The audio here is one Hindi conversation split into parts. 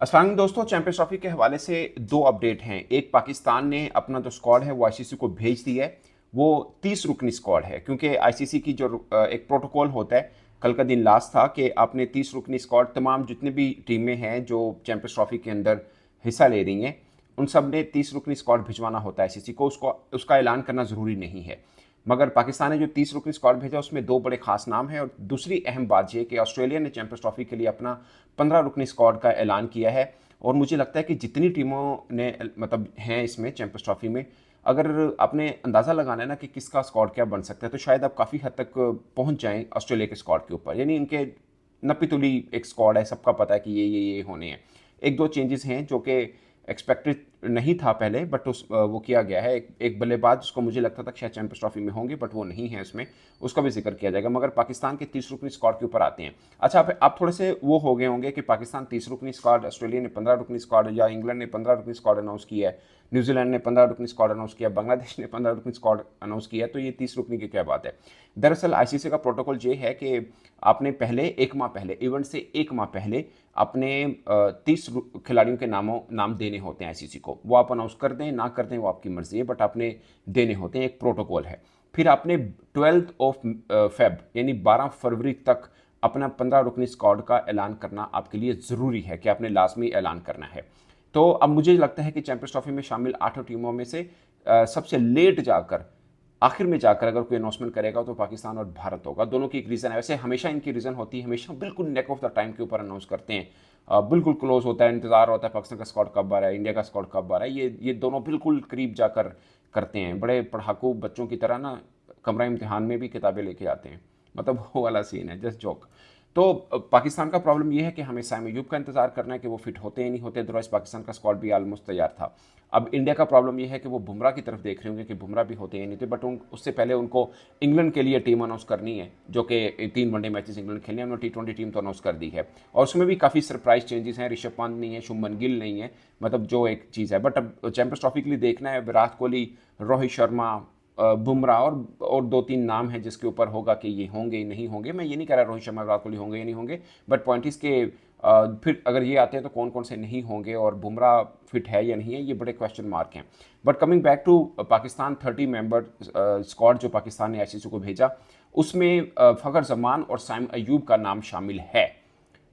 अस्सलाम वालेकुम दोस्तों, चैंपियंस ट्रॉफी के हवाले से दो अपडेट हैं। एक, पाकिस्तान ने अपना जो स्क्वाड है वो आईसीसी को भेज दी है। वो 30 रुकनी स्क्वाड है, क्योंकि आईसीसी की जो एक प्रोटोकॉल होता है, कल का दिन लास्ट था कि आपने 30 रुकनी स्क्वाड, तमाम जितनी भी टीमें हैं जो चैंपियंस ट्रॉफी के अंदर हिस्सा ले रही हैं, उन सब ने 30 रुकनी स्क्वाड भिजवाना होता है आईसीसी को। उसको उसका ऐलान करना ज़रूरी नहीं है। मगर पाकिस्तान ने जो 30 रुकनी स्क्वाड भेजा उसमें दो बड़े खास नाम हैं। और दूसरी अहम बात यह कि ऑस्ट्रेलिया ने चैंपियंस ट्रॉफी के लिए अपना 15 रुकनी स्क्वाड का ऐलान किया है। और मुझे लगता है कि जितनी टीमों ने मतलब हैं इसमें चैंपियंस ट्रॉफी में, अगर आपने अंदाज़ा लगाना है ना कि किसका स्क्वाड क्या बन सकता है, तो शायद आप काफ़ी हद तक पहुंच जाएं ऑस्ट्रेलिया के स्क्वाड के ऊपर। यानी इनके नपी तुली एक स्क्वाड है, सबका पता है कि ये होने हैं। एक दो चेंजेस हैं जो कि एक्सपेक्टेड नहीं था पहले, बट वो किया गया है। एक बल्लेबाज जिसको मुझे लगता था कि शायद चैंपियंस ट्रॉफी में होंगे, बट वो नहीं है उसमें, उसका भी जिक्र किया जाएगा। मगर पाकिस्तान के 30 रुकनी स्क्वाड के ऊपर आते हैं। अच्छा, आप थोड़े से वो हो गए होंगे कि पाकिस्तान 30 रुकनी स्क्वाड, ऑस्ट्रेलिया ने 15 रुकनी स्क्वाड, या इंग्लैंड ने 15 रुकनी स्क्वाड अनाउंस किया है, न्यूजीलैंड ने 15 रुकनी स्क्वाड अनाउंस किया, बांग्लादेश ने 15 रुकनी स्क्वाड अनाउंस किया, तो ये 30 रुकनी की क्या बात है। दरअसल आईसीसी का प्रोटोकॉल ये है कि आपने पहले एक माह पहले, इवेंट से एक माह पहले, अपने 30 खिलाड़ियों के नाम देने होते हैं आईसीसी को। वो आप अनाउंस कर दें ना कर दें वो आपकी मर्जी है, बट आपने देने होते हैं, एक प्रोटोकॉल है। फिर आपने 12 यानी 12 फरवरी तक अपना 15 रुकनी स्क्वाड का ऐलान करना आपके लिए ज़रूरी है, कि आपने लाजमी ऐलान करना है। तो अब मुझे लगता है कि चैंपियंस ट्रॉफी में शामिल 8 टीमों में से सबसे लेट जाकर, आखिर में जाकर अगर कोई अनाउंसमेंट करेगा तो पाकिस्तान और भारत होगा। दोनों की एक रीज़न है। वैसे हमेशा इनकी रीज़न होती है, हमेशा बिल्कुल नेक ऑफ द टाइम के ऊपर अनाउंस करते हैं। बिल्कुल क्लोज होता है, इंतजार होता है पाकिस्तान का स्क्वाड कब आ रहा है, इंडिया का स्क्वाड कब आ रहा है। ये दोनों बिल्कुल करीब जाकर करते हैं, बड़े पढ़ाकू बच्चों की तरह ना। कमरा इम्तिहान में भी किताबें लेके आते हैं, मतलब वो वाला सीन है, जस्ट जोक। तो पाकिस्तान का प्रॉब्लम यह है कि हमें साइम अयूब का इंतजार करना है कि वो फिट होते हैं नहीं होते। अदरवाइज पाकिस्तान का स्क्वाड भी ऑलमोस्ट तैयार था। अब इंडिया का प्रॉब्लम यह है कि वो बुमराह की तरफ देख रहे होंगे कि बुमराह भी होते हैं नहीं होते, बट उससे पहले उनको इंग्लैंड के लिए टीम अनाउंस करनी है, जो कि 3 वनडे मैचेस इंग्लैंड खेलने हैं। उन्होंने T20 टीम तो अनाउंस कर दी है, और उसमें भी काफ़ी सरप्राइज चेंजेस हैं। ऋषभ पंत नहीं है, शुभमन गिल नहीं है, मतलब जो एक चीज़ है। बट अब चैंपियंस ट्रॉफी के लिए देखना है, विराट कोहली, रोहित शर्मा, बुमराह और दो तीन नाम हैं जिसके ऊपर होगा कि ये होंगे नहीं होंगे। मैं ये नहीं कह रहा रोहित शर्मा विराट कोहली होंगे या नहीं होंगे, बट पॉइंट इस के फिर अगर ये आते हैं तो कौन कौन से नहीं होंगे, और बुमराह फिट है या नहीं है, ये बड़े क्वेश्चन मार्क हैं। But coming back to Pakistan, 30 member squad जो पाकिस्तान ने आईसीसी को भेजा, उसमें फ़खर जमान और साइम अयूब का नाम शामिल है।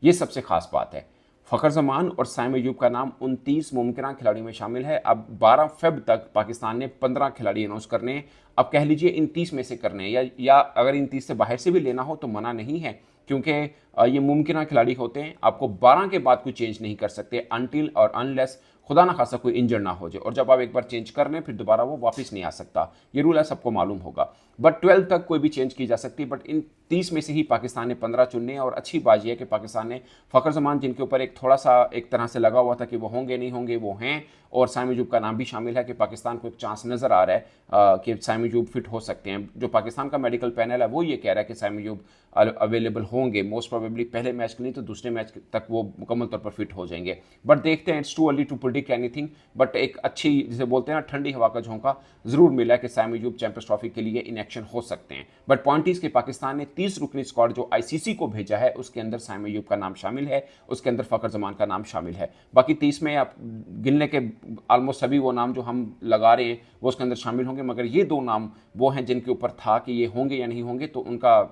ये सबसे खास बात है। फ़खर जमान और साइम अयूब का नाम 29 मुमकिन खिलाड़ियों में शामिल है। अब 12 फेब तक पाकिस्तान ने 15 खिलाड़ी अनाउंस करने हैं। अब कह लीजिए इन 30 में से करने हैं, या अगर इन 30 से बाहर से भी लेना हो तो मना नहीं है, क्योंकि ये मुमकिन खिलाड़ी होते हैं। आपको 12 के बाद कोई चेंज नहीं कर सकते अनटिल और अनलेस खुदा ना खासा कोई इंजर ना हो जाए, और जब आप एक बार चेंज कर लें फिर दोबारा वो वापस नहीं आ सकता। ये रूल है, सबको मालूम होगा। बट 12 तक कोई भी चेंज की जा सकती है। बट इन 30 में से ही पाकिस्तान ने 15 चुनने हैं। और अच्छी बात यह है कि पाकिस्तान ने फ़खर जमान, जिनके ऊपर एक थोड़ा सा एक तरह से लगा हुआ था कि वो होंगे नहीं होंगे, वो हैं। और साइम अयूब का नाम भी शामिल है कि पाकिस्तान को एक चांस नज़र आ रहा है कि साइम अयूब फिट हो सकते हैं। जो पाकिस्तान का मेडिकल पैनल है वो ये कह रहा है कि साइम अयूब अवेलेबल होंगे, मोस्ट प्रोबेबली पहले मैच के लिए, तो दूसरे मैच तक वो मुकम्मल तौर पर फिट हो जाएंगे। बट देखते हैं, it's too early to predict anything. But एक अच्छी, जिसे बोलते हैं ना, ठंडी हवा का झोंका जरूर मिला कि साइम अयूब चैंपियंस ट्रॉफी के लिए इन एक्शन हो सकते हैं। बट पॉइंट इज कि पाकिस्तान ने 30 रुकनी स्क्वाड जो आईसीसी को भेजा है, उसके अंदर साइम अयूब का नाम शामिल है, उसके अंदर फ़खर जमान का नाम शामिल है। बाकी 30 में आप गिनने के ऑलमोस्ट सभी वो नाम जो हम लगा रहे हैं वो उसके अंदर शामिल होंगे। मगर ये दो नाम वो हैं जिनके ऊपर था कि ये होंगे या नहीं होंगे, तो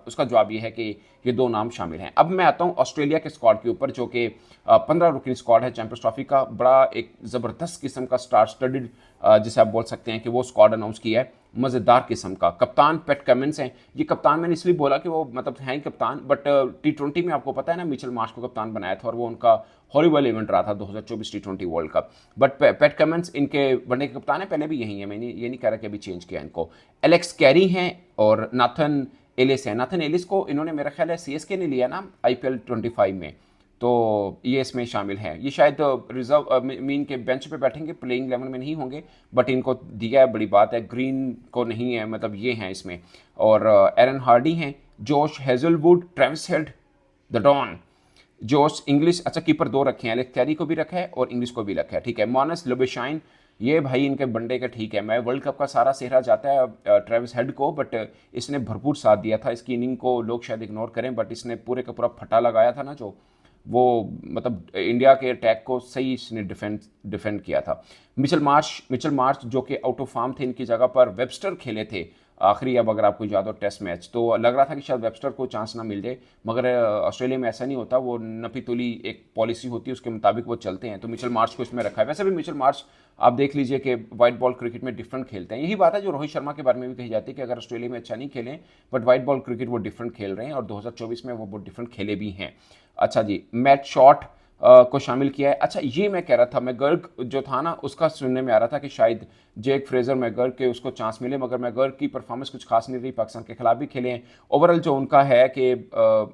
उसका जवाब ये है कि ये दो नाम शामिल हैं। अब मैं आता हूँ ऑस्ट्रेलिया के स्क्वाड के ऊपर, जो कि 15 रुकनी स्क्वाड है चैंपियंस ट्रॉफी का। बड़ा एक ज़बरदस्त किस्म का स्टार स्टडेड, जिसे आप बोल सकते हैं कि वो स्क्वाड अनाउंस किया है, मज़ेदार किस्म का। कप्तान पैट कमिंस हैं। ये कप्तान मैंने इसलिए बोला कि वो मतलब हैं ही कप्तान, बट T20 में आपको पता है ना, मिचेल मार्श को कप्तान बनाया था, और वो उनका हॉरिबल इवेंट रहा था 2024 T20 world cup. But PAT Cummins इनके वनडे के कप्तान है, पहले भी यही है। मैंने ये नहीं कह रहा कि अभी चेंज किया इनको। एलेक्स कैरी हैं और नाथन एलिस है। नाथन एलिस को इन्होंने, मेरा ख्याल है, सीएसके ने लिया ना IPL 25 में, तो ये इसमें शामिल है। ये शायद रिजर्व मीन के बेंच पे बैठेंगे, प्लेइंग 11 में नहीं होंगे, बट इनको दिया है, बड़ी बात है। ग्रीन को नहीं है, मतलब ये हैं इसमें। और एरन हार्डी हैं, Josh Hazlewood, Travis Head, the Don, Josh Inglis. अच्छा, कीपर दो रखे हैं, एलेक्स कैरी को भी रखा है और इंग्लिश को भी रखा है, ठीक है। मोनस लुबशाइन, ये भाई इनके वनडे का ठीक है। मैं वर्ल्ड कप का सारा सेहरा जाता है ट्रेविस हेड को, बट इसने भरपूर साथ दिया था। इसकी इनिंग को लोग शायद इग्नोर करें, बट इसने पूरे का पूरा फटा लगाया था ना, जो वो मतलब इंडिया के अटैक को सही इसने डिफेंड किया था। मिचेल मार्श जो कि आउट ऑफ फॉर्म थे, इनकी जगह पर वेबस्टर खेले थे आखिरी, अब अगर आपको याद हो टेस्ट मैच, तो लग रहा था कि शायद वेबस्टर को चांस ना मिल जाए, मगर ऑस्ट्रेलिया में ऐसा नहीं होता, वो नपी तुली एक पॉलिसी होती है, उसके मुताबिक वो चलते हैं। तो मिचेल मार्श को इसमें रखा है। वैसे भी मिचेल मार्श आप देख लीजिए कि वाइट बॉल क्रिकेट में डिफरेंट खेलते हैं। यही बात है जो रोहित शर्मा के बारे में भी कही जाती है कि अगर ऑस्ट्रेलिया में अच्छा नहीं खेलें, बट वाइट बॉल क्रिकेट वो डिफरेंट खेल रहे हैं, और 2024 में वो बहुत डिफरेंट खेले भी हैं। अच्छा जी, मैट शॉट को शामिल किया है। अच्छा, ये मैं कह रहा था, मैकगर्क जो था ना, उसका सुनने में आ रहा था कि शायद जेक फ्रेजर मैकगर्क के उसको चांस मिले, मगर मैकगर्क की परफॉर्मेंस कुछ खास नहीं रही, पाकिस्तान के खिलाफ भी खेले हैं। ओवरऑल जो उनका है कि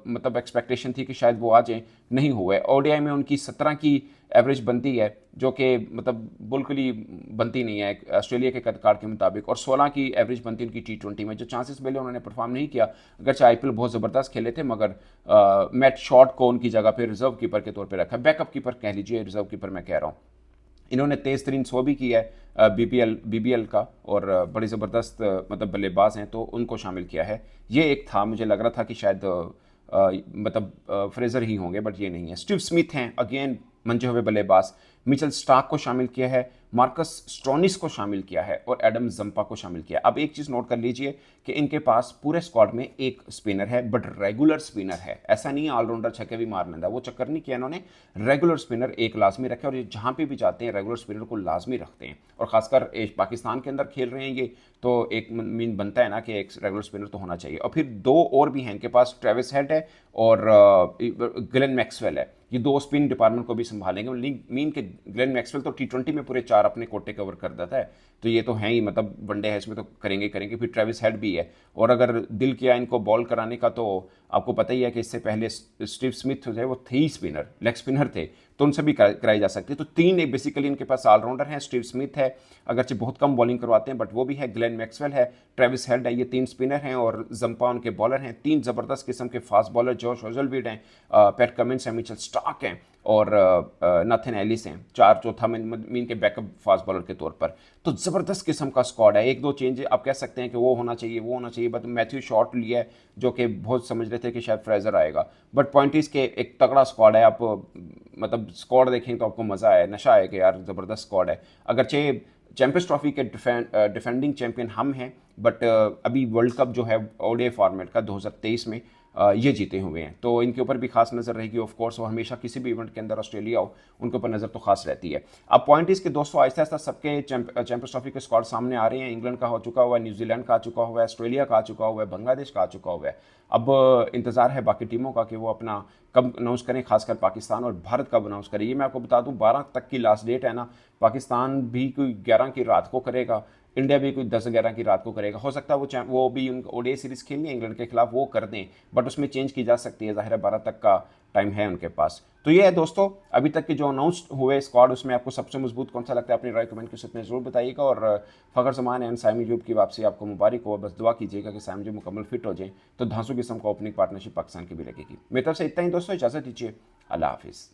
मतलब एक्सपेक्टेशन थी कि शायद वो आ जाए, नहीं हुए। ओडीआई में उनकी 17 की एवरेज बनती है, जो कि मतलब बिल्कुल ही बनती नहीं है ऑस्ट्रेलिया के कद के मुताबिक, और 16 की एवरेज बनती है उनकी T20 में। जो चांसेस मिले उन्होंने परफॉर्म नहीं किया, अगरचे आईपीएल बहुत ज़बरदस्त खेले थे, मगर मैट शॉट को उनकी जगह पे रिजर्व कीपर के तौर पे रखा, बैकअप कीपर कह लीजिए, रिजर्व कीपर मैं कह रहा हूँ। इन्होंने तेज़ तरीन 100 भी किया है बीबीएल का, और बड़ी ज़बरदस्त मतलब बल्लेबाज हैं, तो उनको शामिल किया है। ये एक था, मुझे लग रहा था कि शायद मतलब फ्रेजर ही होंगे, बट ये नहीं है। स्टीव स्मिथ हैं अगेन मंजे हुए बल्लेबाज। मिचेल स्टार्क को शामिल किया है, मार्कस स्टोनिस को शामिल किया है, और एडम जंपा को शामिल किया। अब एक चीज़ नोट कर लीजिए कि इनके पास पूरे स्क्वाड में एक स्पिनर है, बट रेगुलर स्पिनर है, ऐसा नहीं है ऑलराउंडर छक्के भी मार लेता, वो चक्कर नहीं किया इन्होंने। रेगुलर स्पिनर एक लाजमी रखे, और ये जहाँ पे भी जाते हैं रेगुलर स्पिनर को लाजमी रखते हैं, और खासकर पाकिस्तान के अंदर खेल रहे हैं ये, तो एक मीन बनता है ना कि एक रेगुलर स्पिनर तो होना चाहिए। और फिर दो और भी हैं इनके पास, ट्रेविस हेड है और ग्लेन मैक्सवेल है, ये दो स्पिन डिपार्टमेंट को भी संभालेंगे। मीन के ग्लेन मैक्सवेल तो T20 में पूरे 4 अपने कोटे कवर कर देता है, तो ये तो है ही, मतलब वनडे है इसमें तो करेंगे। फिर ट्रेविस हेड भी है, और अगर दिल किया इनको बॉल कराने का, तो आपको पता ही है कि इससे पहले स्टीव स्मिथ जो है वो थे ही स्पिनर, लेग स्पिनर थे, तो उनसे भी कराई जा सकती है। तो तीन एक बेसिकली इनके पास ऑलराउंडर हैं। स्टीव स्मिथ है, अगरचे बहुत कम बॉलिंग करवाते हैं, बट वो भी है। ग्लेन मैक्सवेल है, ट्रेविस हेड है, ये 3 स्पिनर हैं, और जंपा उनके बॉलर हैं। 3 ज़बरदस्त किस्म के फास्ट बॉलर, जॉश हेजलवुड हैं, पैट कमिंस हैं, मिचेल स्टार्क हैं, और नाथन एलिस हैं। 4 चौथा मीन के बैकअप फास्ट बॉलर के तौर पर। तो ज़बरदस्त किस्म का स्क्वाड है। एक दो चेंज आप कह सकते हैं कि वो होना चाहिए, बट मैथ्यू शॉट लिया है, जो कि बहुत समझ रहे थे कि शायद फ्रेजर आएगा, बट पॉइंट इस के एक तगड़ा स्क्वाड है। आप मतलब स्क्वाड देखें तो आपको मज़ा आए, नशा आए कि यार ज़बरदस्त स्क्वाड है। अगरचे चैंपियंस ट्रॉफी के डिफेंडिंग चैंपियन हम हैं, बट अभी वर्ल्ड कप जो है ओडीआई फॉर्मेट का 2023 में ये जीते हुए हैं, तो इनके ऊपर भी खास नज़र रहेगी ऑफ कोर्स। और हमेशा किसी भी इवेंट के अंदर ऑस्ट्रेलिया हो, उनके ऊपर नज़र तो खास रहती है। अब पॉइंट इसके दोस्तों आहिस्ता आहिस्ता सबके चैंपियंस ट्रॉफी के स्क्वाड सामने आ रहे हैं। इंग्लैंड का हो चुका हुआ है, न्यूजीलैंड का आ चुका हुआ है, ऑस्ट्रेलिया का आ चुका हुआ है, बांग्लादेश का आ चुका हुआ है। अब इंतज़ार है बाकी टीमों का कि वो अपना कब अनाउंस करें, खासकर पाकिस्तान और भारत कब अनाउंस करें। ये मैं आपको बता दूं 12 तक की लास्ट डेट है ना। पाकिस्तान भी कोई 11 की रात को करेगा, इंडिया भी कोई 10-11 की रात को करेगा। हो सकता है वो भी ओडीआई सीरीज़ खेलनी है इंग्लैंड के खिलाफ, वो कर दें, बट उसमें चेंज की जा सकती है, ज़ाहिर है 12 तक का टाइम है उनके पास। तो ये है दोस्तों अभी तक के जो अनाउंस हुए स्क्वाड, उसमें आपको सबसे मजबूत कौन सा लगता है, अपनी राय कमेंट के साथ में जरूर बताइएगा। और फ़खर जमान एंड साइम अयूब की वापसी आपको मुबारक हो। बस दुआ कीजिएगा कि साइम अयूब मुकम्मल फिट हो जाए, तो धांसू किस्म का ओपनिंग पार्टनरशिप पाकिस्तान की भी लगेगी। मेरी तरफ से इतना ही दोस्तों, इजाज़त दीजिए, अल्लाह हाफिज़।